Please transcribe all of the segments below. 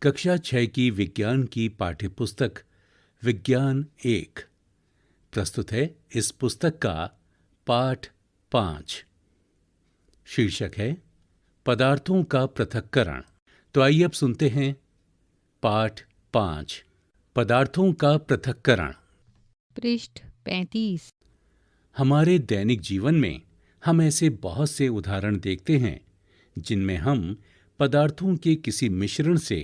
कक्षा 6 की विज्ञान की पाठ्यपुस्तक विज्ञान 1 प्रस्तुत है। इस पुस्तक का पाठ 5 शीर्षक है पदार्थों का पृथक्करण। तो आइए अब सुनते हैं पाठ 5 पदार्थों का पृथक्करण। पृष्ठ 35। हमारे दैनिक जीवन में हम ऐसे बहुत से उदाहरण देखते हैं जिनमें हम पदार्थों के किसी मिश्रण से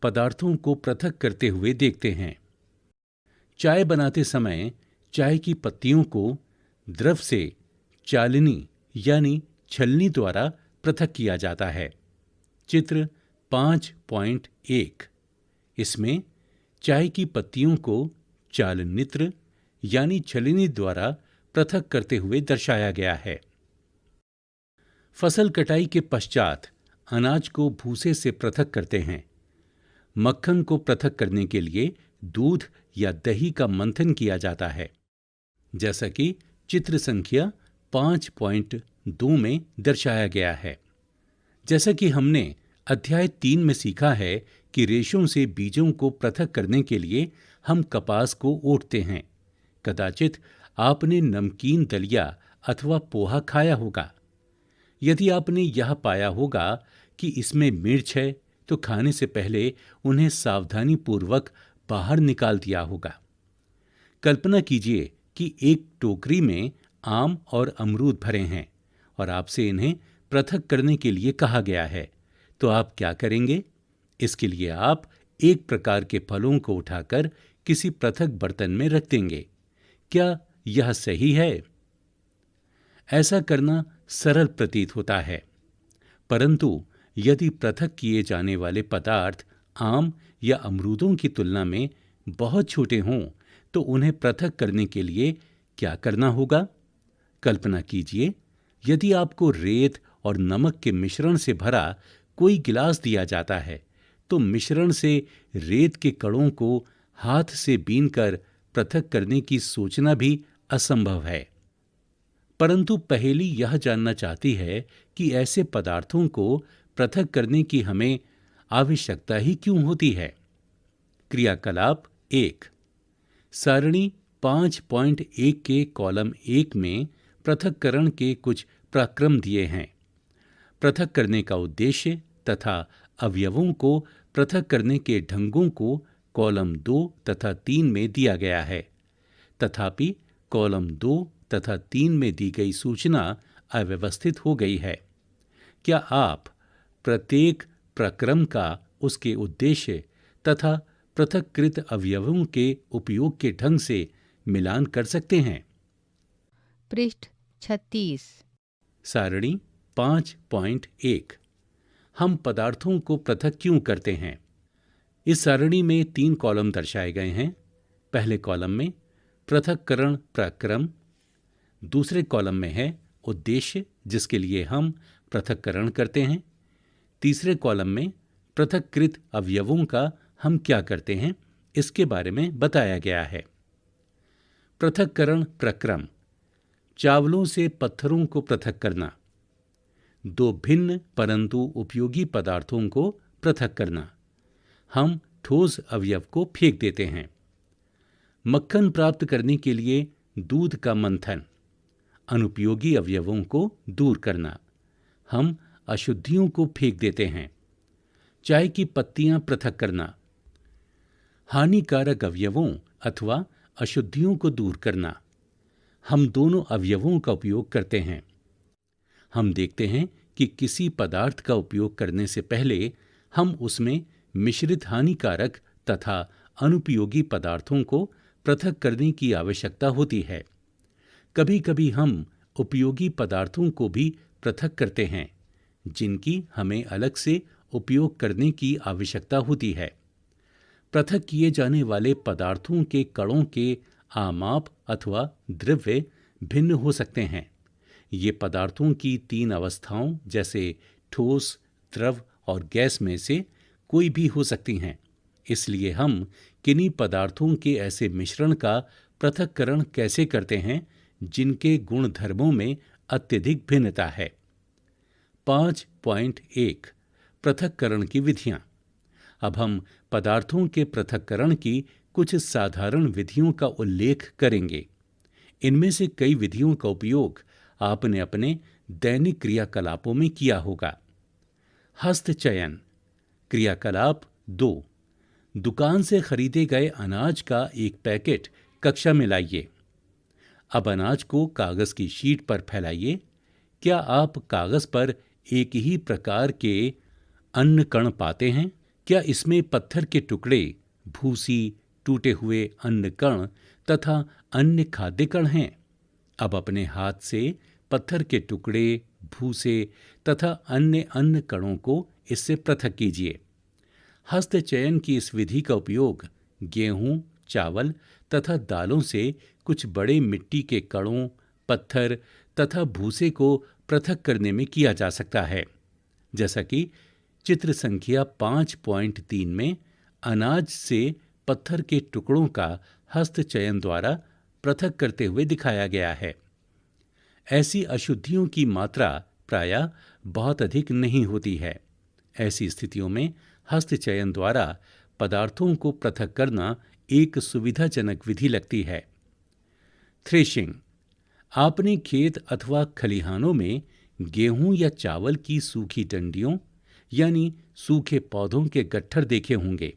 पदार्थों को पृथक करते हुए देखते हैं। चाय बनाते समय चाय की पत्तियों को द्रव से चालनी यानी छलनी द्वारा पृथक किया जाता है। चित्र 5.1 इसमें चाय की पत्तियों को चालनित्र यानी छलनी द्वारा पृथक करते हुए दर्शाया गया है। फसल कटाई के पश्चात अनाज को भूसे से पृथक करते हैं। मक्खन को पृथक करने के लिए दूध या दही का मंथन किया जाता है, जैसा कि चित्र संख्या 5.2 में दर्शाया गया है। जैसा कि हमने अध्याय 3 में सीखा है कि रेशों से बीजों को पृथक करने के लिए हम कपास को ओटते हैं। कदाचित आपने नमकीन दलिया अथवा पोहा खाया होगा। यदि आपने यह पाया होगा कि इसमें मिर्च है तो खाने से पहले उन्हें सावधानी पूर्वक बाहर निकाल दिया होगा। कल्पना कीजिए कि एक टोकरी में आम और अमरूद भरे हैं और आपसे इन्हें पृथक करने के लिए कहा गया है, तो आप क्या करेंगे? इसके लिए आप एक प्रकार के फलों को उठाकर किसी पृथक बर्तन में रख देंगे। क्या यह सही है? ऐसा करना सरल प्रतीत होता है, परंतु यदि पृथक किए जाने वाले पदार्थ आम या अमरूदों की तुलना में बहुत छोटे हों तो उन्हें पृथक करने के लिए क्या करना होगा? कल्पना कीजिए, यदि आपको रेत और नमक के मिश्रण से भरा कोई गिलास दिया जाता है तो मिश्रण से रेत के कणों को हाथ से बीनकर पृथक करने की सोचना भी असंभव है। परंतु पहेली यह जानना चाहती है कि ऐसे पदार्थों को पृथक करने की हमें आवश्यकता ही क्यों होती है। क्रियाकलाप 1 सारणी 5.1 के कॉलम 1 में पृथक्करण के कुछ प्रक्रम दिए हैं। पृथक करने का उद्देश्य तथा अवयवों को पृथक करने के ढंगों को कॉलम 2 तथा 3 में दिया गया है। तथापि कॉलम 2 तथा 3 में दी गई सूचना अव्यवस्थित हो गई है। क्या आप प्रत्येक प्रक्रम का उसके उद्देश्य तथा पृथक्कृत अवयवों के उपयोग के ढंग से मिलान कर सकते हैं? पृष्ठ 36। सारणी 5.1 हम पदार्थों को पृथक क्यों करते हैं? इस सारणी में 3 कॉलम दर्शाए गए हैं। पहले कॉलम में पृथक्करण प्रक्रम, दूसरे कॉलम में है उद्देश्य जिसके लिए हम पृथक्करण करते हैं, तीसरे कॉलम में पृथक्कृत अवयवों का हम क्या करते हैं इसके बारे में बताया गया है। पृथक्करण प्रक्रम चावलों से पत्थरों को पृथक करना, 2 भिन्न परंतु उपयोगी पदार्थों को पृथक करना, हम ठोस अवयव को फेंक देते हैं। मक्खन प्राप्त करने के लिए दूध का मंथन, अनुपयोगी अवयवों को दूर करना, हम अशुद्धियों को फेंक देते हैं। चाय की पत्तियां पृथक करना, हानिकारक अवयवों अथवा अशुद्धियों को दूर करना, हम दोनों अवयवों का उपयोग करते हैं। हम देखते हैं कि किसी पदार्थ का उपयोग करने से पहले हम उसमें मिश्रित हानिकारक तथा अनुपयोगी पदार्थों को पृथक करने की आवश्यकता होती है। कभी कभी हम उपयोगी पदार्थों को भी पृथक करते हैं जिनकी हमें अलग से उपयोग करने की आवश्यकता होती है। पृथक किए जाने वाले पदार्थों के कणों के आमाप अथवा द्रव्य भिन्न हो सकते हैं। ये पदार्थों की 3 अवस्थाओं जैसे ठोस, द्रव और गैस में से कोई भी हो सकती हैं। इसलिए हम किन्हीं पदार्थों के ऐसे मिश्रण का पृथक्करण कैसे करते हैं जिनके गुणधर्मों में अत्यधिक भिन्नता है। 5.1 पृथक्करण की विधियां। अब हम पदार्थों के पृथक्करण की कुछ साधारण विधियों का उल्लेख करेंगे। इनमें से कई विधियों का उपयोग आपने अपने दैनिक क्रियाकलापों में किया होगा। हस्तचयन क्रियाकलाप 2। दुकान से खरीदे गए अनाज का एक पैकेट कक्षा में लाइए। अब अनाज को कागज की शीट पर फैलाइए। क्या आप कागज पर एक ही प्रकार के अन्न कण पाते हैं? क्या इसमें पत्थर के टुकड़े, भूसी, टूटे हुए अन्न कण तथा अन्य खाद्य कण हैं? अब अपने हाथ से पत्थर के टुकड़े, भूसे तथा अन्य अन्न कणों को इससे पृथक कीजिए। हस्तचयन की इस विधि का उपयोग गेहूं, चावल तथा दालों से कुछ बड़े मिट्टी के कणों, पत्थर तथा भूसे को पृथक करने में किया जा सकता है, जैसा कि चित्र संख्या 5.3 में अनाज से पत्थर के टुकड़ों का हस्तचयन द्वारा पृथक करते हुए दिखाया गया है। ऐसी अशुद्धियों की मात्रा प्रायः बहुत अधिक नहीं होती है। ऐसी स्थितियों में हस्तचयन द्वारा पदार्थों को पृथक करना एक सुविधाजनक विधि लगती है। थ्रेशिंग आपने खेत अथवा खलिहानों में गेहूं या चावल की सूखी डंडियों यानी सूखे पौधों के गट्ठर देखे होंगे।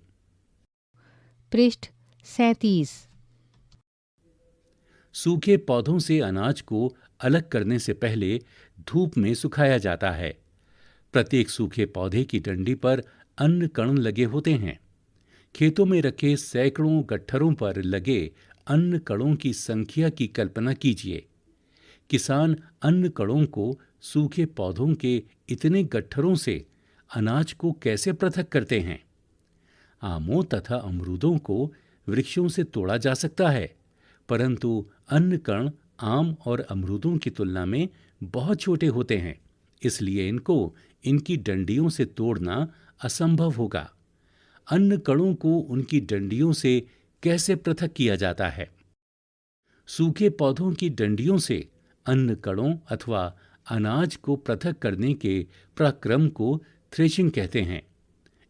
पृष्ठ 37। सूखे पौधों से अनाज को अलग करने से पहले धूप में सुखाया जाता है। प्रत्येक सूखे पौधे की डंडी पर अन्न कण लगे होते हैं। खेतों में रखे सैकड़ों गट्ठरों पर लगे अन्न कणों की संख्या की कल्पना कीजिए। किसान अन्न कणों को सूखे पौधों के इतने गट्ठरों से अनाज को कैसे पृथक करते हैं? आमों तथा अमरूदों को वृक्षों से तोड़ा जा सकता है, परंतु अन्न कण आम और अमरूदों की तुलना में बहुत छोटे होते हैं, इसलिए इनको इनकी डंडियों से तोड़ना असंभव होगा। अन्न कणों को उनकी डंडियों से कैसे पृथक किया जाता है? सूखे पौधों की डंडियों से अन्न कणों अथवा अनाज को पृथक करने के प्रक्रम को थ्रेशिंग कहते हैं।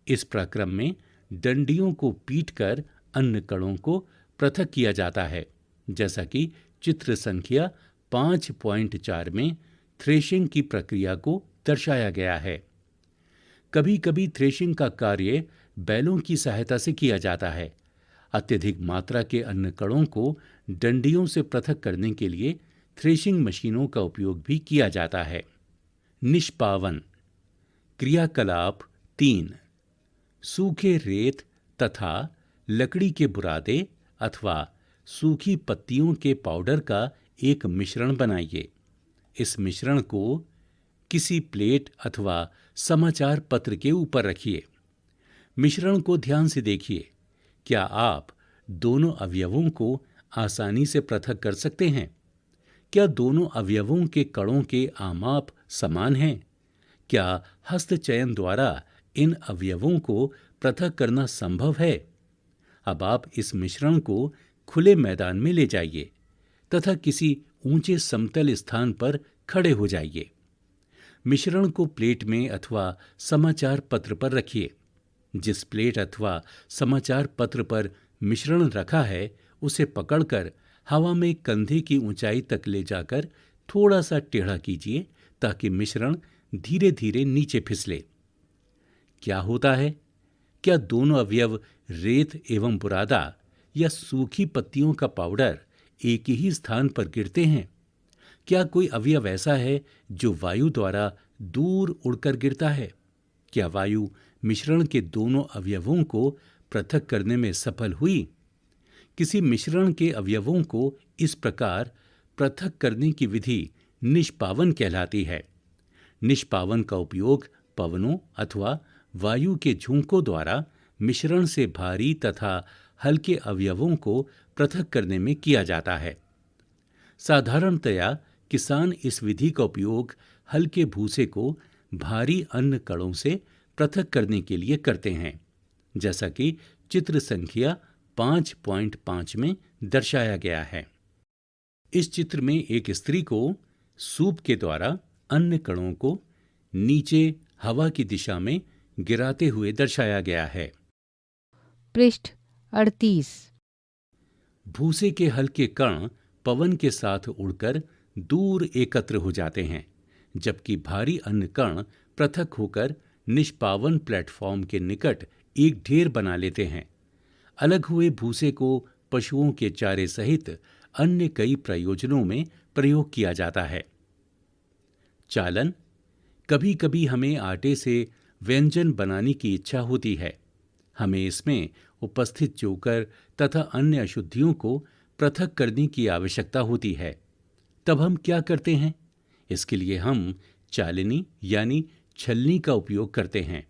इस प्रक्रम में डंडियों को पीटकर अन्न कणों को पृथक किया जाता है, जैसा कि चित्र संख्या 5.4 में थ्रेशिंग की प्रक्रिया को दर्शाया गया है। कभी कभी थ्रेशिंग का कार्य बैलों की सहायता से किया जाता है। अत्यधिक मात्रा के अन्न कणों को डंडियों से पृथक करने के लिए थ्रेशिंग मशीनों का उपयोग भी किया जाता है। निष्पावन क्रियाकलाप 3। सूखे रेत तथा लकड़ी के बुरादे अथवा सूखी पत्तियों के पाउडर का एक मिश्रण बनाइए। इस मिश्रण को किसी प्लेट अथवा समाचार पत्र के ऊपर रखिए। मिश्रण को ध्यान से देखिए। क्या आप दोनों अवयवों को आसानी से पृथक कर सकते हैं? क्या दोनों अवयवों के कणों के आमाप समान हैं? क्या हस्तचयन द्वारा इन अवयवों को पृथक करना संभव है? अब आप इस मिश्रण को खुले मैदान में ले जाइए तथा किसी ऊंचे समतल स्थान पर खड़े हो जाइए। मिश्रण को प्लेट में अथवा समाचार पत्र पर रखिए। जिस प्लेट अथवा समाचार पत्र पर मिश्रण रखा है उसे पकड़कर हवा में कंधे की ऊंचाई तक ले जाकर थोड़ा सा टेढ़ा कीजिए ताकि मिश्रण धीरे धीरे नीचे फिसले। क्या होता है? क्या दोनों अवयव रेत एवं बुरादा या सूखी पत्तियों का पाउडर एक ही स्थान पर गिरते हैं? क्या कोई अवयव ऐसा है जो वायु द्वारा दूर उड़कर गिरता है? क्या वायु मिश्रण के दोनों अवयवों को पृथक करने में सफल हुई? किसी मिश्रण के अवयवों को इस प्रकार पृथक करने की विधि निष्पावन कहलाती है। निष्पावन का उपयोग पवनों अथवा वायु के झोंकों द्वारा मिश्रण से भारी तथा हल्के अवयवों को पृथक करने में किया जाता है। साधारणतया किसान इस विधि का उपयोग हल्के भूसे को भारी अन्न कणों से पृथक करने के लिए करते हैं, जैसा कि चित्र संख्या 5.5 में दर्शाया गया है। इस चित्र में एक स्त्री को सूप के द्वारा अन्न कणों को नीचे हवा की दिशा में गिराते हुए दर्शाया गया है। पृष्ठ 38। भूसे के हल्के कण पवन के साथ उड़कर दूर एकत्र हो जाते हैं, जबकि भारी अन्य कण पृथक होकर निष्पावन प्लेटफॉर्म के निकट एक ढेर बना लेते हैं। अलग हुए भूसे को पशुओं के चारे सहित अन्य कई प्रयोजनों में प्रयोग किया जाता है। चालन। कभी कभी हमें आटे से व्यंजन बनाने की इच्छा होती है। हमें इसमें उपस्थित चोकर तथा अन्य अशुद्धियों को पृथक करने की आवश्यकता होती है। तब हम क्या करते हैं? इसके लिए हम चालनी यानी छलनी का उपयोग करते हैं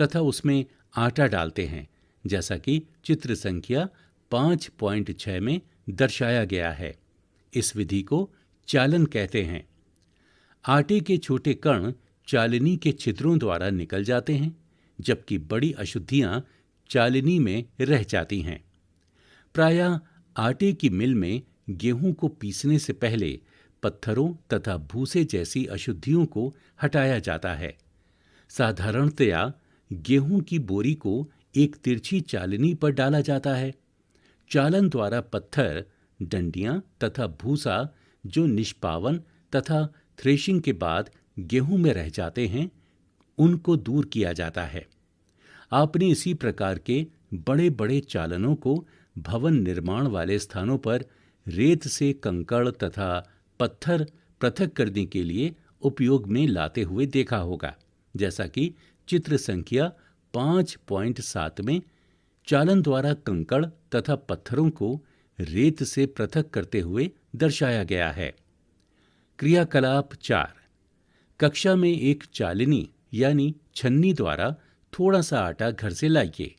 तथा उसमें आटा डालते हैं, जैसा कि चित्र संख्या 5.6 में दर्शाया गया है। इस विधि को चालन कहते हैं। आटे के छोटे कण चालनी के छिद्रों द्वारा निकल जाते हैं, जबकि बड़ी अशुद्धियां चालनी में रह जाती हैं। प्रायः आटे की मिल में गेहूं को पीसने से पहले पत्थरों तथा भूसे जैसी अशुद्धियों को हटाया जाता है। साधारणतया गेहूं की बोरी को एक तिरछी चालनी पर डाला जाता है। चालन द्वारा पत्थर, डंडियां तथा भूसा जो निष्पावन तथा थ्रेशिंग के बाद गेहूं में रह जाते हैं, उनको दूर किया जाता है। आपने इसी प्रकार के बड़े बड़े चालनों को भवन निर्माण वाले स्थानों पर रेत से कंकड़ तथा पत्थर पृथक करने के लिए उपयोग में लाते हुए देखा होगा, जैसा कि चित्र संख्या 5.7 में चालन द्वारा कंकड़ तथा पत्थरों को रेत से पृथक करते हुए दर्शाया गया है। क्रियाकलाप 4। कक्षा में एक चालनी यानी छन्नी द्वारा थोड़ा सा आटा घर से लाइए।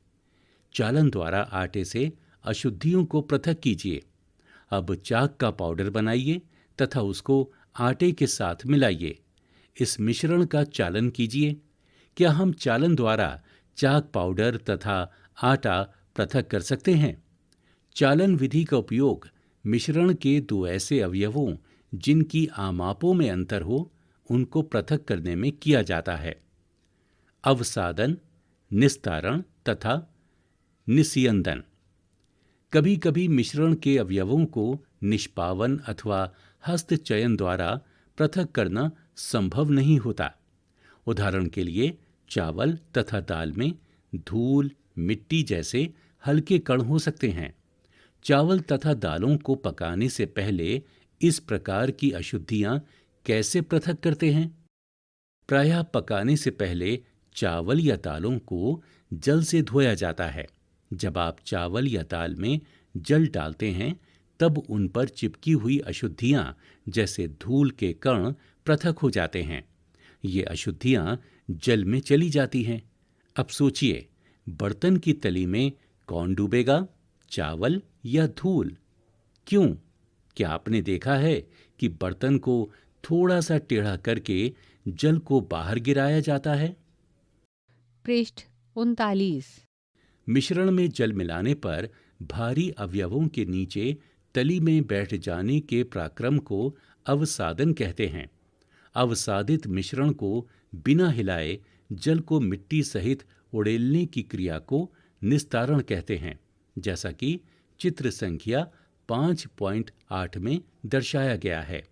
चालन द्वारा आटे से अशुद्धियों को पृथक कीजिए। अब चाक का पाउडर बनाइए तथा उसको आटे के साथ मिलाइए। इस मिश्रण का चालन कीजिए। क्या हम चालन द्वारा चाक पाउडर तथा आटा पृथक कर सकते हैं? चालन विधि का उपयोग मिश्रण के दो ऐसे अवयवों जिनकी आमापों में अंतर हो, उनको पृथक करने में किया जाता है। अवसादन, निस्तारण तथा निस्यंदन। कभी कभी मिश्रण के अवयवों को निष्पावन अथवा हस्तचयन द्वारा पृथक करना संभव नहीं होता। उदाहरण के लिए चावल तथा दाल में धूल, मिट्टी जैसे हल्के कण हो सकते हैं। चावल तथा दालों को पकाने से पहले इस प्रकार की अशुद्धियां कैसे पृथक करते हैं? प्रायः पकाने से पहले चावल या दालों को जल से धोया जाता है। जब आप चावल या दाल में जल डालते हैं, तब उन पर चिपकी हुई अशुद्धियां जैसे धूल के कण पृथक हो जाते हैं। ये अशुद्धियां जल में चली जाती हैं। अब सोचिए, बर्तन की तली में कौन डूबेगा, चावल या धूल? क्यों? क्या आपने देखा है कि बर्तन को थोड़ा सा टेढ़ा करके जल को बाहर गिराया जाता है? पृष्ठ 39। मिश्रण में जल मिलाने पर भारी अवयवों के नीचे तली में बैठ जाने के प्रक्रम को अवसादन कहते हैं। अवसादित मिश्रण को बिना हिलाए जल को मिट्टी सहित उड़ेलने की क्रिया को निस्तारण कहते हैं, जैसा कि चित्र संख्या 5.8 में दर्शाया गया है।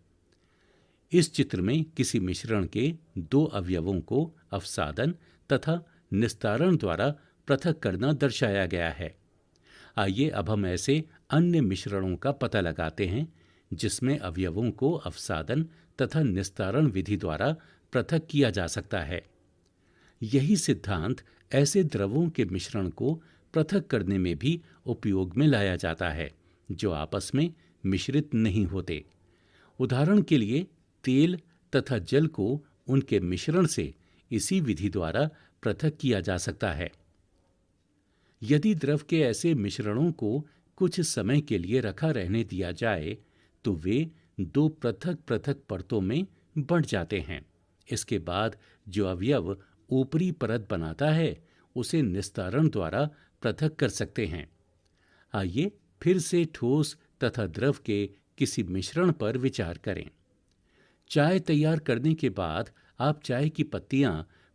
इस चित्र में किसी मिश्रण के दो अवयवों को अवसादन तथा निस्तारण द्वारा पृथक करना दर्शाया गया है। आइए अब हम ऐसे अन्य मिश्रणों का पता लगाते हैं जिसमें अवयवों को अवसादन तथा निस्तारण विधि द्वारा पृथक किया जा सकता है। यही सिद्धांत ऐसे द्रवों के मिश्रण को पृथक करने में भी उपयोग में लाया जाता है जो आपस में मिश्रित नहीं होते। उदाहरण के लिए तेल तथा जल को उनके मिश्रण से इसी विधि द्वारा पृथक किया जा सकता है। यदि द्रव के ऐसे मिश्रणों को कुछ समय के लिए रखा रहने दिया जाए तो वे दो पृथक पृथक परतों में बंट जाते हैं। इसके बाद जो अवयव ऊपरी परत बनाता है उसे निस्तारण द्वारा पृथक कर सकते हैं। आइए फिर से ठोस तथा द्रव के किसी मिश्रण पर विचार करें। चाय तैयार करने के बाद आप चाय की पत्तियां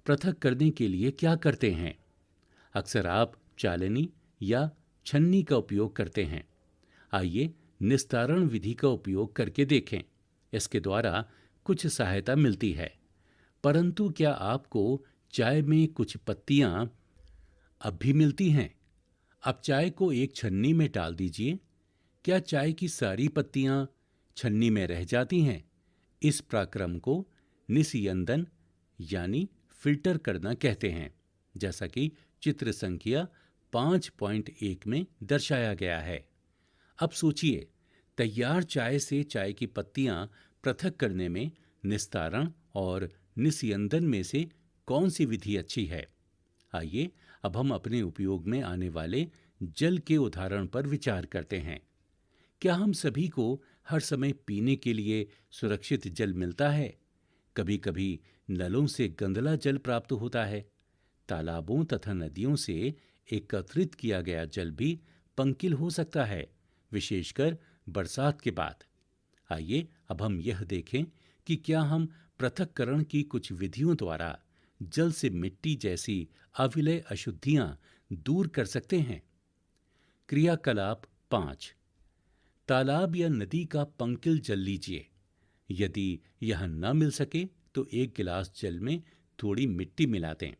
पृथक करने के लिए क्या करते हैं? अक्सर आप चालनी या छन्नी का उपयोग करते हैं। आइए निस्तारण विधि का उपयोग करके देखें। इसके द्वारा कुछ सहायता मिलती है। परंतु क्या आपको चाय में कुछ पत्तियां अब भी मिलती हैं? अब चाय को एक छन्नी में डाल दीजिए। क्या चाय की सारी पत्तियां छन्नी में रह जाती हैं? इस प्रक्रम को निस्यंदन यानी फिल्टर करना कहते हैं, जैसा कि चित्र संख्या 5.1 में दर्शाया गया है। अब सोचिए, तैयार चाय से चाय की पत्तियां पृथक करने में निस्तारण और निस्यंदन में से कौन सी विधि अच्छी है? आइए अब हम अपने उपयोग में आने वाले जल के उदाहरण पर विचार करते हैं। क्या हम सभी को हर समय पीने के लिए सुरक्षित जल मिलता है? कभी कभी नलों से गंदला जल प्राप्त होता है। तालाबों तथा नदियों से एकत्रित किया गया जल भी पंकिल हो सकता है, विशेषकर बरसात के बाद। आइए अब हम यह देखें कि क्या हम पृथक्करण की कुछ विधियों द्वारा जल से मिट्टी जैसी अविलय अशुद्धियां दूर कर सकते हैं। क्रियाकलाप 5। तालाब या नदी का पंकिल जल लीजिए। यदि यह न मिल सके तो एक गिलास जल में थोड़ी मिट्टी मिला दें।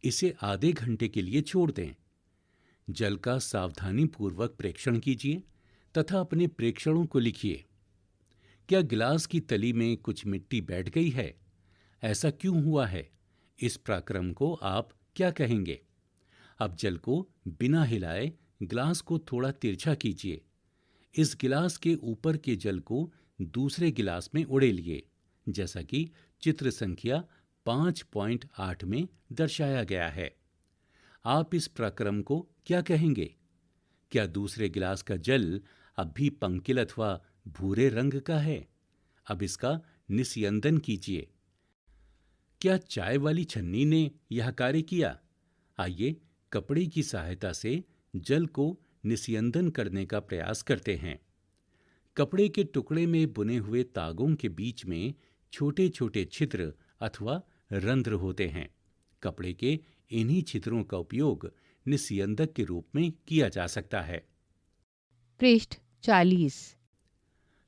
इसे आधे घंटे के लिए छोड़ दें। जल का सावधानीपूर्वक प्रेक्षण कीजिए तथा अपने प्रेक्षणों को लिखिए। क्या गिलास की तली में कुछ मिट्टी बैठ गई है? ऐसा क्यों हुआ है? इस प्रक्रम को आप क्या कहेंगे? अब जल को बिना हिलाए गिलास को थोड़ा तिरछा कीजिए। इस गिलास के ऊपर के जल को दूसरे गिलास में उड़ेलिए, जैसा कि चित्र संख्या 5.8 में दर्शाया गया है। आप इस प्रक्रम को क्या कहेंगे? क्या दूसरे गिलास का जल अब भी पंकिल अथवा भूरे रंग का है? अब इसका निस्यंदन कीजिए। क्या चाय वाली छन्नी ने यह कार्य किया? आइए कपड़े की सहायता से जल को निस्यंदन करने का प्रयास करते हैं। कपड़े के टुकड़े में बुने हुए तागों के बीच में छोटे छोटे छिद्र अथवा रंध्र होते हैं। कपड़े के इन्हीं छिद्रों का उपयोग निस्यंदक के रूप में किया जा सकता है। पृष्ठ 40।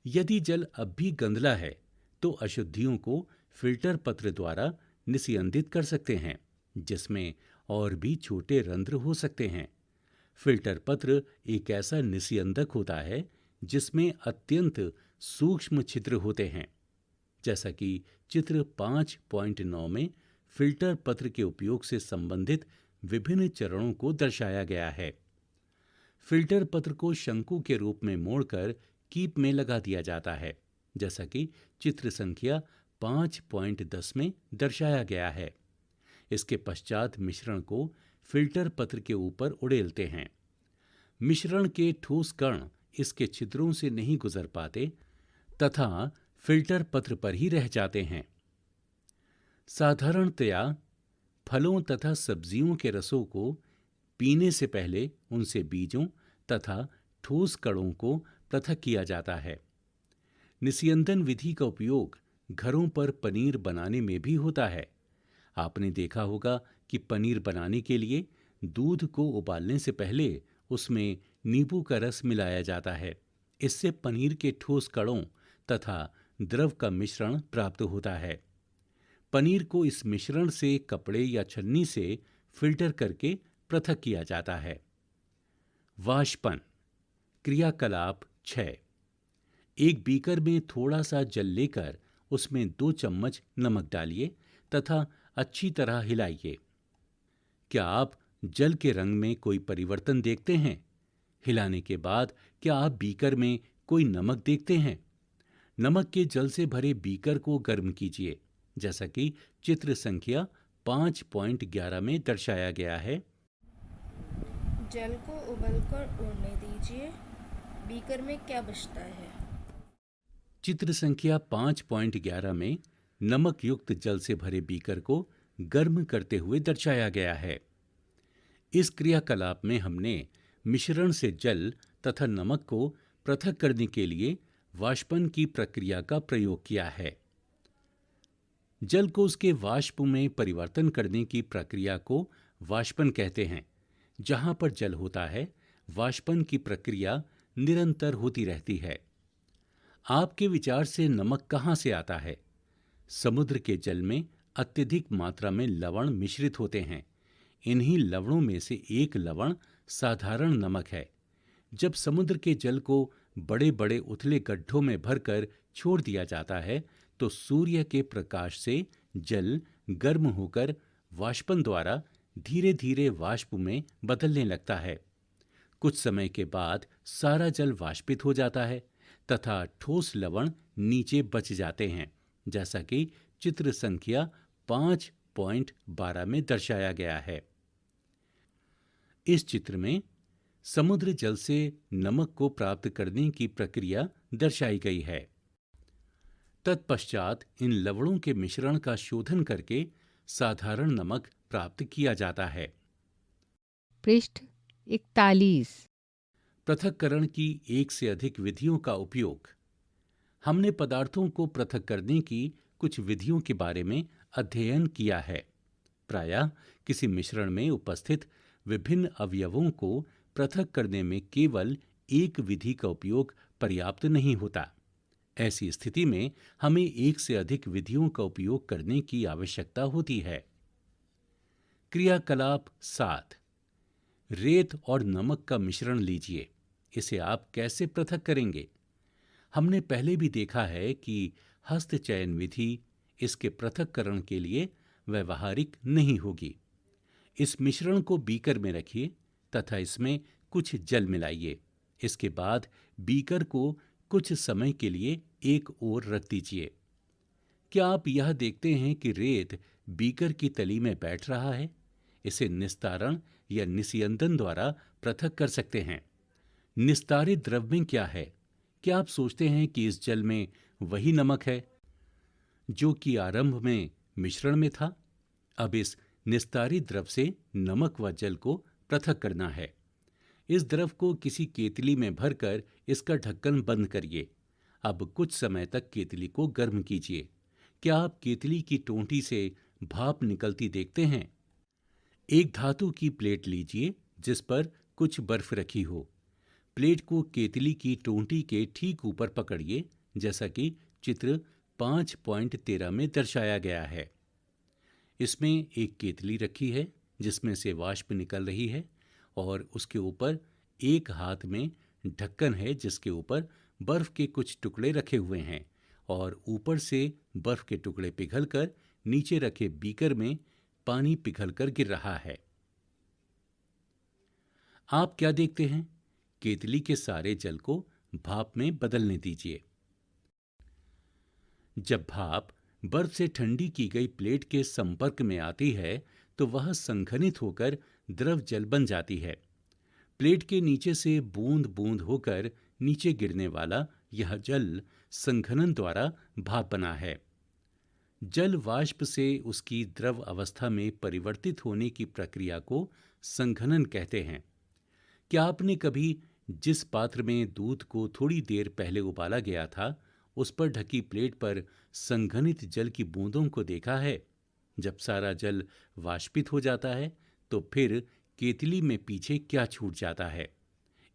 यदि जल अब भी गंदला है तो अशुद्धियों को फिल्टर पत्र द्वारा निस्यंदित कर सकते हैं, जिसमें और भी छोटे रंध्र हो सकते हैं। फिल्टर पत्र एक ऐसा निस्यंदक होता है जिसमें अत्यंत सूक्ष्म छिद्र होते हैं, जैसा कि चित्र 5.9 में फिल्टर पत्र के उपयोग से संबंधित विभिन्न चरणों को दर्शाया गया है। फिल्टर पत्र को शंकु के रूप में मोड़कर कीप में लगा दिया जाता है, जैसा कि चित्र संख्या 5.10 में दर्शाया गया है। इसके पश्चात मिश्रण को फिल्टर पत्र के ऊपर उड़ेलते हैं। मिश्रण के ठोस कण इसके छिद्रों से नहीं गुजर पाते तथा फिल्टर पत्र पर ही रह जाते हैं। साधारणतया फलों तथा सब्जियों के रसों को पीने से पहले उनसे बीजों तथा ठोस कणों को पृथक किया जाता है। निस्यंदन विधि का उपयोग घरों पर पनीर बनाने में भी होता है। आपने देखा होगा कि पनीर बनाने के लिए दूध को उबालने से पहले उसमें नींबू का रस मिलाया जाता है। इससे पनीर के ठोस कणों तथा द्रव का मिश्रण प्राप्त होता है। पनीर को इस मिश्रण से कपड़े या छन्नी से फिल्टर करके पृथक किया जाता है। वाष्पन। क्रियाकलाप 6। एक बीकर में थोड़ा सा जल लेकर उसमें 2 चम्मच नमक डालिए तथा अच्छी तरह हिलाइए। क्या आप जल के रंग में कोई परिवर्तन देखते हैं? हिलाने के बाद क्या आप बीकर में कोई नमक देखते हैं? नमक के जल से भरे बीकर को गर्म कीजिए, जैसा कि चित्र संख्या 5.11 में दर्शाया गया है। जल को उबलकर उड़ने दीजिए। बीकर में क्या बचता है? चित्र संख्या 5.11 में नमक युक्त जल से भरे बीकर को गर्म करते हुए दर्शाया गया है। इस क्रियाकलाप में हमने मिश्रण से जल तथा नमक को पृथक करने के लिए वाष्पन की प्रक्रिया का प्रयोग किया है। जल को उसके वाष्प में परिवर्तन करने की प्रक्रिया को वाष्पन कहते हैं, जहां पर जल होता है, वाष्पन की प्रक्रिया निरंतर होती रहती है। आपके विचार से नमक कहाँ से आता है? समुद्र के जल में अत्यधिक मात्रा में लवण मिश्रित होते हैं। इन्हीं लवणों में से एक लवण साधारण नमक है। जब समुद्र के जल को बड़े बड़े उथले गड्ढों में भरकर छोड़ दिया जाता है, तो सूर्य के प्रकाश से जल गर्म होकर वाष्पन द्वारा धीरे धीरे वाष्प में बदलने लगता है। कुछ समय के बाद सारा जल वाष्पित हो जाता है तथा ठोस लवण नीचे बच जाते हैं, जैसा कि चित्र संख्या 5.12 में दर्शाया गया है। इस चित्र में समुद्र जल से नमक को प्राप्त करने की प्रक्रिया दर्शाई गई है। तत्पश्चात इन लवणों के मिश्रण का शोधन करके साधारण नमक प्राप्त किया जाता है। पृष्ठ 41। पृथक्करण की एक से अधिक विधियों का उपयोग। हमने पदार्थों को पृथक करने की कुछ विधियों के बारे में अध्ययन किया है। प्रायः किसी मिश्रण में उपस्थित विभिन्न अवयवों को पृथक करने में केवल एक विधि का उपयोग पर्याप्त नहीं होता। ऐसी स्थिति में हमें एक से अधिक विधियों का उपयोग करने की आवश्यकता होती है। क्रियाकलाप 7। रेत और नमक का मिश्रण लीजिए। इसे आप कैसे पृथक करेंगे? हमने पहले भी देखा है कि हस्तचयन विधि इसके पृथक्करण के लिए व्यवहारिक नहीं होगी। इस मिश्रण को बीकर में रखिए तथा इसमें कुछ जल मिलाइए। इसके बाद बीकर को कुछ समय के लिए एक ओर रख दीजिए। क्या आप यह देखते हैं कि रेत बीकर की तली में बैठ रहा है? इसे निस्तारण या निस्यंदन द्वारा पृथक कर सकते हैं। निस्तारित द्रव्य क्या है? क्या आप सोचते हैं कि इस जल में वही नमक है जो कि आरंभ में मिश्रण में था? अब इस निस्तारित द्रव से नमक व जल को पृथक करना है। इस द्रव को किसी केतली में भरकर इसका ढक्कन बंद करिए। अब कुछ समय तक केतली को गर्म कीजिए। क्या आप केतली की टोंटी से भाप निकलती देखते हैं? एक धातु की प्लेट लीजिए जिस पर कुछ बर्फ रखी हो। प्लेट को केतली की टोंटी के ठीक ऊपर पकड़िए, जैसा कि चित्र 5.13 में दर्शाया गया है। इसमें एक केतली रखी है जिसमें से वाष्प निकल रही है और उसके ऊपर एक हाथ में ढक्कन है जिसके ऊपर बर्फ के कुछ टुकड़े रखे हुए हैं और ऊपर से बर्फ के टुकड़े पिघलकर नीचे रखे बीकर में पानी पिघलकर गिर रहा है। आप क्या देखते हैं? केतली के सारे जल को भाप में बदलने दीजिए। जब भाप बर्फ से ठंडी की गई प्लेट के संपर्क में आती है तो वह संघनित होकर द्रव जल बन जाती है। प्लेट के नीचे से बूंद बूंद होकर नीचे गिरने वाला यह जल संघनन द्वारा भाप बना है। जल वाष्प से उसकी द्रव अवस्था में परिवर्तित होने की प्रक्रिया को संघनन कहते हैं। क्या आपने कभी जिस पात्र में दूध को थोड़ी देर पहले उबाला गया था उस पर ढकी प्लेट पर संघनित जल की बूंदों को देखा है? जब सारा जल वाष्पित हो जाता है तो फिर केतली में पीछे क्या छूट जाता है?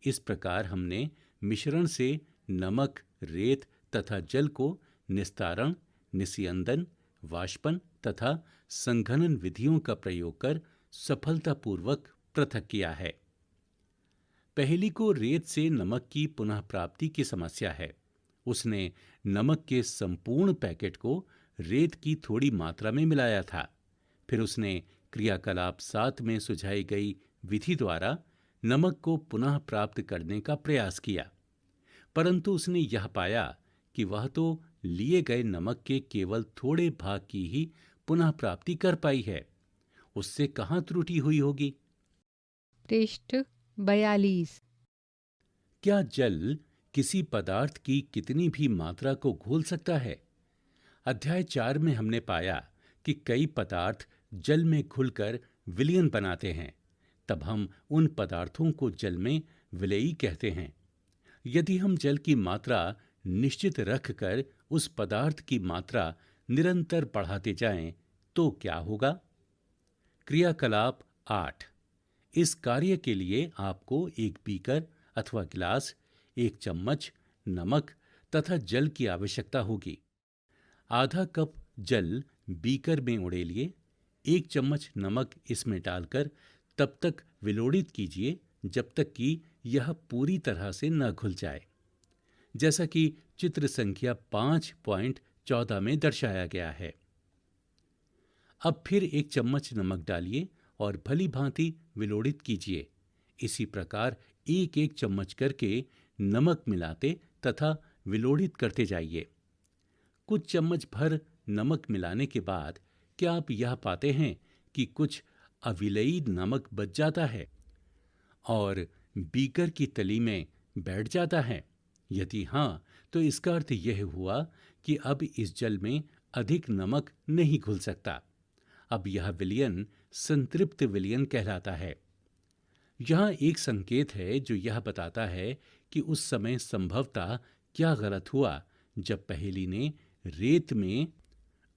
इस प्रकार हमने मिश्रण से नमक, रेत तथा जल को निस्तारण, निस्यंदन, वाष्पन तथा संघनन विधियों का प्रयोग कर सफलतापूर्वक पृथक किया है। पहली को रेत से नमक की पुनः प्राप्ति की समस्या है। उसने नमक के संपूर्ण पैकेट को रेत की थोड़ी मात्रा में मिलाया था। फिर उसने क्रियाकलाप 7 में सुझाई गई विधि द्वारा नमक को पुनः प्राप्त करने का प्रयास किया, परंतु उसने यह पाया कि वह तो लिए गए नमक के केवल थोड़े भाग की ही पुनः प्राप्ति कर पाई है। उससे कहाँ त्रुटि हुई होगी? पृष्ठ 42। क्या जल किसी पदार्थ की कितनी भी मात्रा को घोल सकता है? अध्याय 4 में हमने पाया कि कई पदार्थ जल में घुलकर विलयन बनाते हैं। तब हम उन पदार्थों को जल में विलेयी कहते हैं। यदि हम जल की मात्रा निश्चित रखकर उस पदार्थ की मात्रा निरंतर बढ़ाते जाएं तो क्या होगा? क्रियाकलाप 8। इस कार्य के लिए आपको एक बीकर अथवा गिलास, एक चम्मच नमक तथा जल की आवश्यकता होगी। आधा कप जल बीकर में उड़ेलिए, एक चम्मच नमक इसमें डालकर तब तक विलोड़ित कीजिए जब तक कि यह पूरी तरह से न घुल जाए, जैसा कि चित्र संख्या 5.14 में दर्शाया गया है। अब फिर एक चम्मच नमक डालिए और भली भांति विलोड़ित कीजिए। इसी प्रकार एक एक चम्मच करके नमक मिलाते तथा विलोड़ित करते जाइए। कुछ चम्मच भर नमक मिलाने के बाद क्या आप यह पाते हैं कि कुछ अविलयी नमक बच जाता है और बीकर की तली में बैठ जाता है? यदि हाँ, तो इसका अर्थ यह हुआ कि अब इस जल में अधिक नमक नहीं घुल सकता। अब यह विलयन संतृप्त विलयन कहलाता है। यहाँ एक संकेत है जो यह बताता है कि उस समय संभवतः क्या गलत हुआ जब पहेली ने रेत में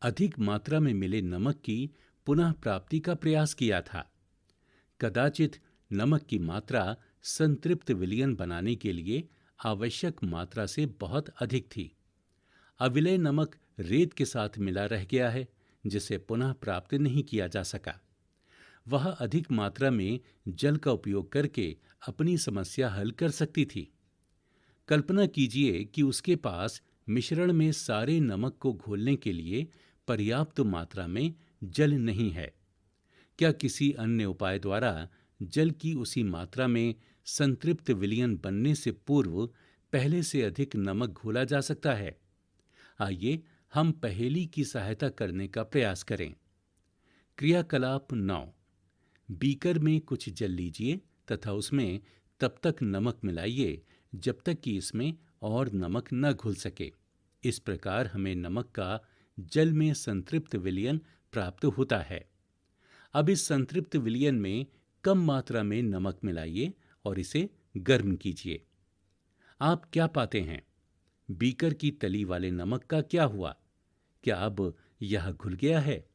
अधिक मात्रा में मिले नमक की पुनः प्राप्ति का प्रयास किया था। कदाचित नमक की मात्रा संतृप्त विलयन बनाने के लिए आवश्यक मात्रा से बहुत अधिक थी। अविलय नमक रेत के साथ मिला रह गया है, जिसे पुनः प्राप्त नहीं किया जा सका। वह अधिक मात्रा में जल का उपयोग करके अपनी समस्या हल कर सकती थी। कल्पना कीजिए कि उसके पास मिश्रण में सारे नमक को घोलने के लिए पर्याप्त मात्रा में जल नहीं है। क्या किसी अन्य उपाय द्वारा जल की उसी मात्रा में संतृप्त विलयन बनने से पूर्व पहले से अधिक नमक घोला जा सकता है? आइए हम पहेली की सहायता करने का प्रयास करें। क्रियाकलाप 9। बीकर में कुछ जल लीजिए तथा उसमें तब तक नमक मिलाइए जब तक कि इसमें और नमक न घुल सके। इस प्रकार हमें नमक का जल में संतृप्त विलयन प्राप्त होता है। अब इस संतृप्त विलयन में कम मात्रा में नमक मिलाइए और इसे गर्म कीजिए। आप क्या पाते हैं? बीकर की तली वाले नमक का क्या हुआ? क्या अब यह घुल गया है?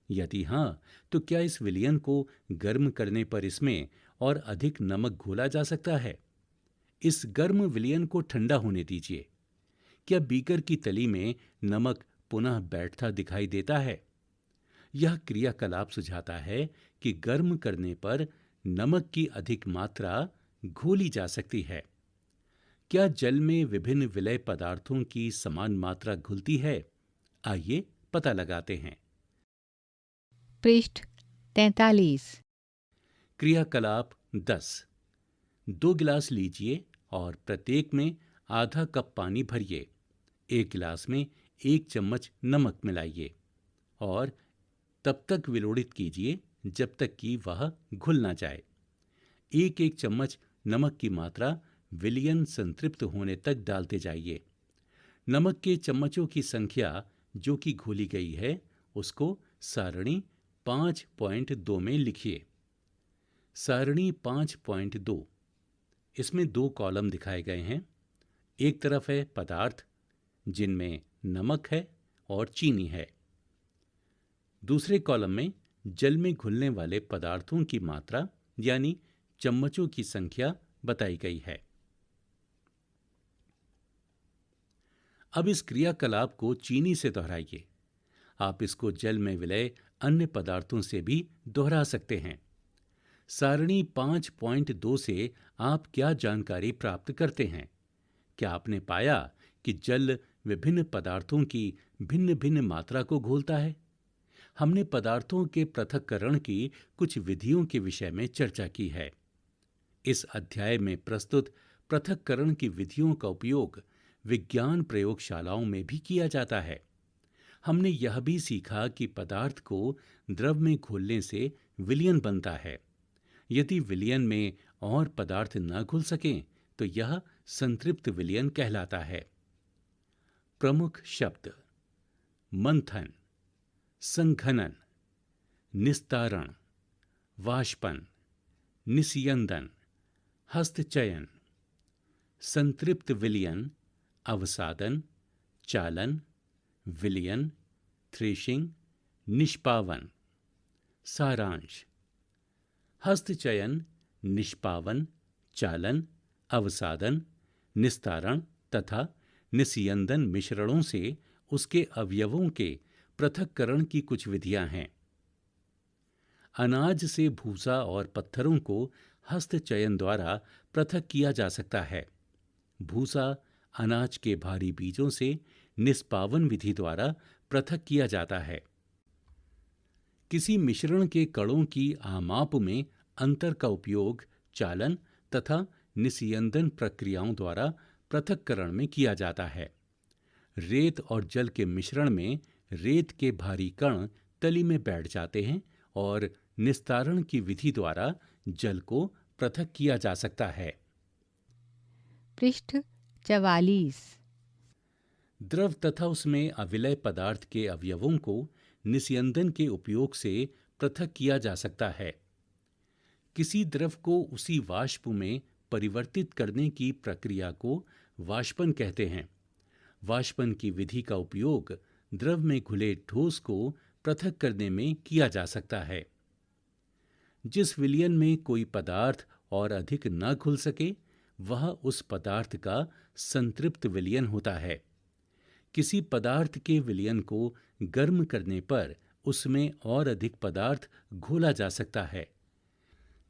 यदि हाँ, तो क्या इस विलयन को गर्म करने पर इसमें और अधिक नमक घोला जा सकता है? इस गर्म विलयन को ठंडा होने दीजिए। क्या बीकर की तली में नमक पुनः बैठता दिखाई देता है? यह क्रियाकलाप सुझाता है कि गर्म करने पर नमक की अधिक मात्रा घोली जा सकती है। क्या जल में विभिन्न विलय पदार्थों की समान मात्रा घुलती है? आइए पता लगाते हैं। पृष्ठ 43। क्रियाकलाप 10। 2 गिलास लीजिए और प्रत्येक में आधा कप पानी भरिए। एक गिलास में 1 चम्मच नमक मिलाइए और तब तक विलोड़ित कीजिए जब तक कि वह घुल ना जाए। एक एक चम्मच नमक की मात्रा विलयन संतृप्त होने तक डालते जाइए। नमक के चम्मचों की संख्या जो कि घोली गई है उसको सारणी 5.2 में लिखिए। सारणी 5.2, इसमें 2 कॉलम दिखाए गए हैं। एक तरफ है पदार्थ जिनमें नमक है और चीनी है। दूसरे कॉलम में जल में घुलने वाले पदार्थों की मात्रा यानी चम्मचों की संख्या बताई गई है। अब इस क्रियाकलाप को चीनी से दोहराइए। आप इसको जल में विलय अन्य पदार्थों से भी दोहरा सकते हैं। सारणी 5.2 से आप क्या जानकारी प्राप्त करते हैं? क्या आपने पाया कि जल विभिन्न पदार्थों की भिन्न भिन्न मात्रा को घोलता है? हमने पदार्थों के पृथक्करण की कुछ विधियों के विषय में चर्चा की है। इस अध्याय में प्रस्तुत पृथक्करण की विधियों का उपयोग विज्ञान प्रयोगशालाओं में भी किया जाता है। हमने यह भी सीखा कि पदार्थ को द्रव में घोलने से विलयन बनता है। यदि विलयन में और पदार्थ न घुल सकें तो यह संतृप्त विलयन कहलाता है। प्रमुख शब्द: मंथन, संघनन, निस्तारण, वाष्पन, निस्यंदन, हस्तचयन, संतृप्त विलयन, अवसादन, चालन, विलयन, थ्रेशिंग, निष्पावन। सारांश: हस्तचयन निष्पावन, चालन, अवसादन, निस्तारण तथा निस्यंदन मिश्रणों से उसके अवयवों के पृथक्करण की कुछ विधियां हैं। अनाज से भूसा और पत्थरों को हस्तचयन द्वारा पृथक किया जा सकता है। भूसा अनाज के भारी बीजों से निष्पावन विधि द्वारा पृथक किया जाता है। किसी मिश्रण के कणों की आमाप में अंतर का उपयोग चालन तथा निस्यंदन प्रक्रियाओं द्वारा पृथक्करण में किया जाता है। रेत और जल के मिश्रण में रेत के भारी कण तली में बैठ जाते हैं और निस्तारण की विधि द्वारा जल को पृथक किया जा सकता है। पृष्ठ 44। द्रव तथा उसमें अविलय पदार्थ के अवयवों को निस्यंदन के उपयोग से पृथक किया जा सकता है। किसी द्रव को उसी वाष्प में परिवर्तित करने की प्रक्रिया को वाष्पन कहते हैं। वाष्पन की विधि का उपयोग द्रव में घुले ठोस को पृथक करने में किया जा सकता है। जिस विलयन में कोई पदार्थ और अधिक न घुल सके वह उस पदार्थ का संतृप्त विलयन होता है। किसी पदार्थ के विलयन को गर्म करने पर उसमें और अधिक पदार्थ घोला जा सकता है।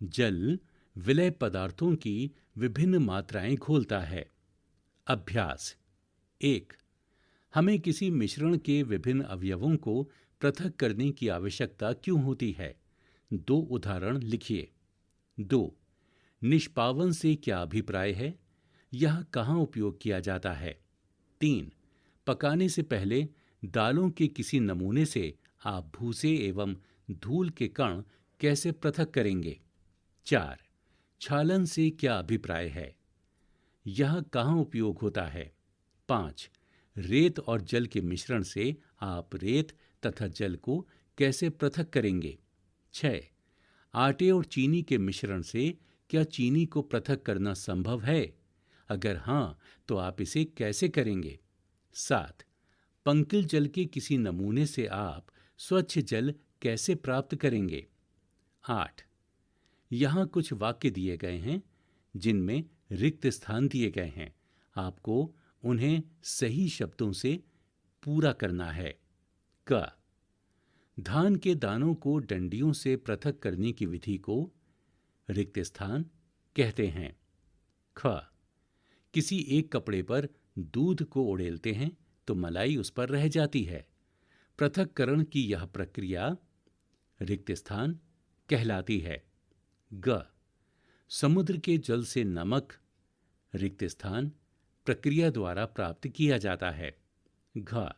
जल विलय पदार्थों की विभिन्न मात्राएं घोलता है। अभ्यास 1। हमें किसी मिश्रण के विभिन्न अवयवों को पृथक करने की आवश्यकता क्यों होती है? 2 उदाहरण लिखिए। 2. निष्पावन से क्या अभिप्राय है? यह कहाँ उपयोग किया जाता है? 3. पकाने से पहले दालों के किसी नमूने से आप भूसे एवं धूल के कण कैसे पृथक करेंगे? 4. छालन से क्या अभिप्राय है? यह कहाँ उपयोग होता है? 5. रेत और जल के मिश्रण से आप रेत तथा जल को कैसे पृथक करेंगे? 6. आटे और चीनी के मिश्रण से क्या चीनी को पृथक करना संभव है? अगर हाँ, तो आप इसे कैसे करेंगे? 7. पंकिल जल के किसी नमूने से आप स्वच्छ जल कैसे प्राप्त करेंगे? 8. यहाँ कुछ वाक्य दिए गए हैं जिनमें रिक्त स्थान दिए गए हैं। आपको उन्हें सही शब्दों से पूरा करना है। क. धान के दानों को डंडियों से पृथक करने की विधि को रिक्त स्थान कहते हैं। ख. किसी एक कपड़े पर दूध को उड़ेलते हैं तो मलाई उस पर रह जाती है। पृथक्करण की यह प्रक्रिया रिक्त स्थान कहलाती है। ग. समुद्र के जल से नमक रिक्त स्थान प्रक्रिया द्वारा प्राप्त किया जाता है। घ.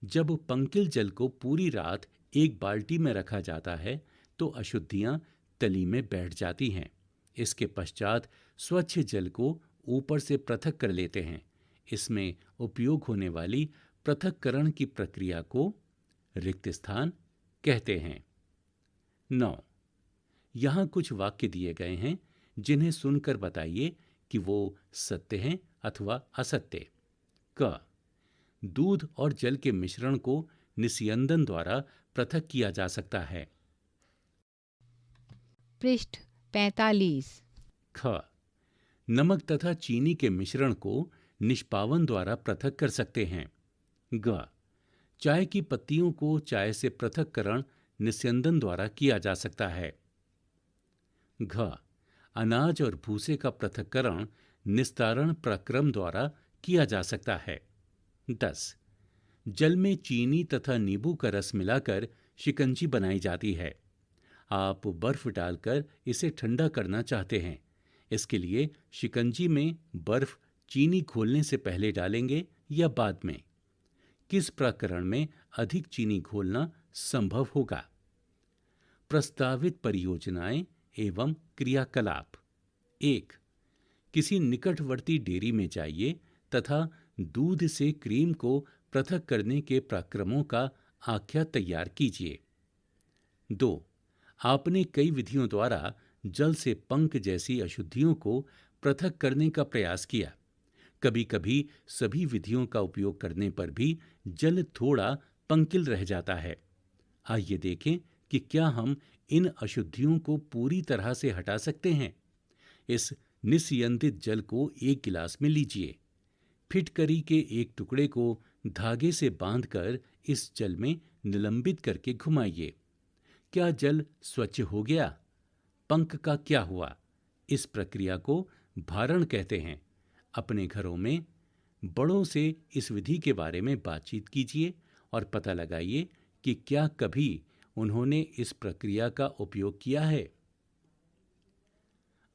जब पंकिल जल को पूरी रात एक बाल्टी में रखा जाता है तो अशुद्धियां तली में बैठ जाती हैं। इसके पश्चात स्वच्छ जल को ऊपर से पृथक कर लेते हैं। इसमें उपयोग होने वाली पृथक्करण की प्रक्रिया को रिक्त स्थान कहते हैं। 9. यहाँ कुछ वाक्य दिए गए हैं जिन्हें सुनकर बताइए कि वो सत्य हैं अथवा असत्य। क. दूध और जल के मिश्रण को निस्यंदन द्वारा पृथक किया जा सकता है। पृष्ठ 45। ख. नमक तथा चीनी के मिश्रण को निष्पावन द्वारा पृथक कर सकते हैं। ग. चाय की पत्तियों को चाय से पृथक्करण निस्यंदन द्वारा किया जा सकता है। घ. अनाज और भूसे का पृथक्करण निस्तारण प्रक्रम द्वारा किया जा सकता है। 10. जल में चीनी तथा नींबू का रस मिलाकर शिकंजी बनाई जाती है। आप बर्फ डालकर इसे ठंडा करना चाहते हैं। इसके लिए शिकंजी में बर्फ चीनी घोलने से पहले डालेंगे या बाद में? किस प्रकरण में अधिक चीनी घोलना संभव होगा? प्रस्तावित परियोजनाएं एवं क्रियाकलाप। 1. किसी निकटवर्ती डेयरी में जाइए तथा दूध से क्रीम को पृथक करने के प्रक्रमों का आख्या तैयार कीजिए। 2. आपने कई विधियों द्वारा जल से पंक जैसी अशुद्धियों को पृथक करने का प्रयास किया। कभी कभी सभी विधियों का उपयोग करने पर भी जल थोड़ा पंकिल रह जाता है। आइए देखें कि क्या हम इन अशुद्धियों को पूरी तरह से हटा सकते हैं। इस निस्यंदित जल को एक गिलास में लीजिए। फिटकरी के एक टुकड़े को धागे से बांधकर इस जल में निलंबित करके घुमाइए। क्या जल स्वच्छ हो गया? पंख का क्या हुआ? इस प्रक्रिया को भारण कहते हैं। अपने घरों में बड़ों से इस विधि के बारे में बातचीत कीजिए और पता लगाइए कि क्या कभी उन्होंने इस प्रक्रिया का उपयोग किया है।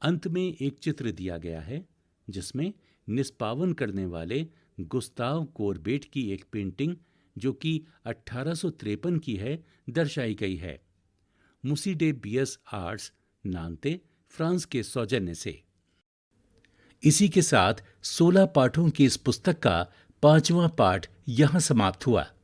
अंत में एक चित्र दिया गया है जिसमें निष्पावन करने वाले गुस्ताव कोरबेट की एक पेंटिंग, जो कि 1853 की है, दर्शाई गई है। मुसी बीएस आर्ट्स, नान्ते, फ्रांस के सौजन्य से। इसी के साथ 16 पाठों की इस पुस्तक का 5वां पाठ यहां समाप्त हुआ।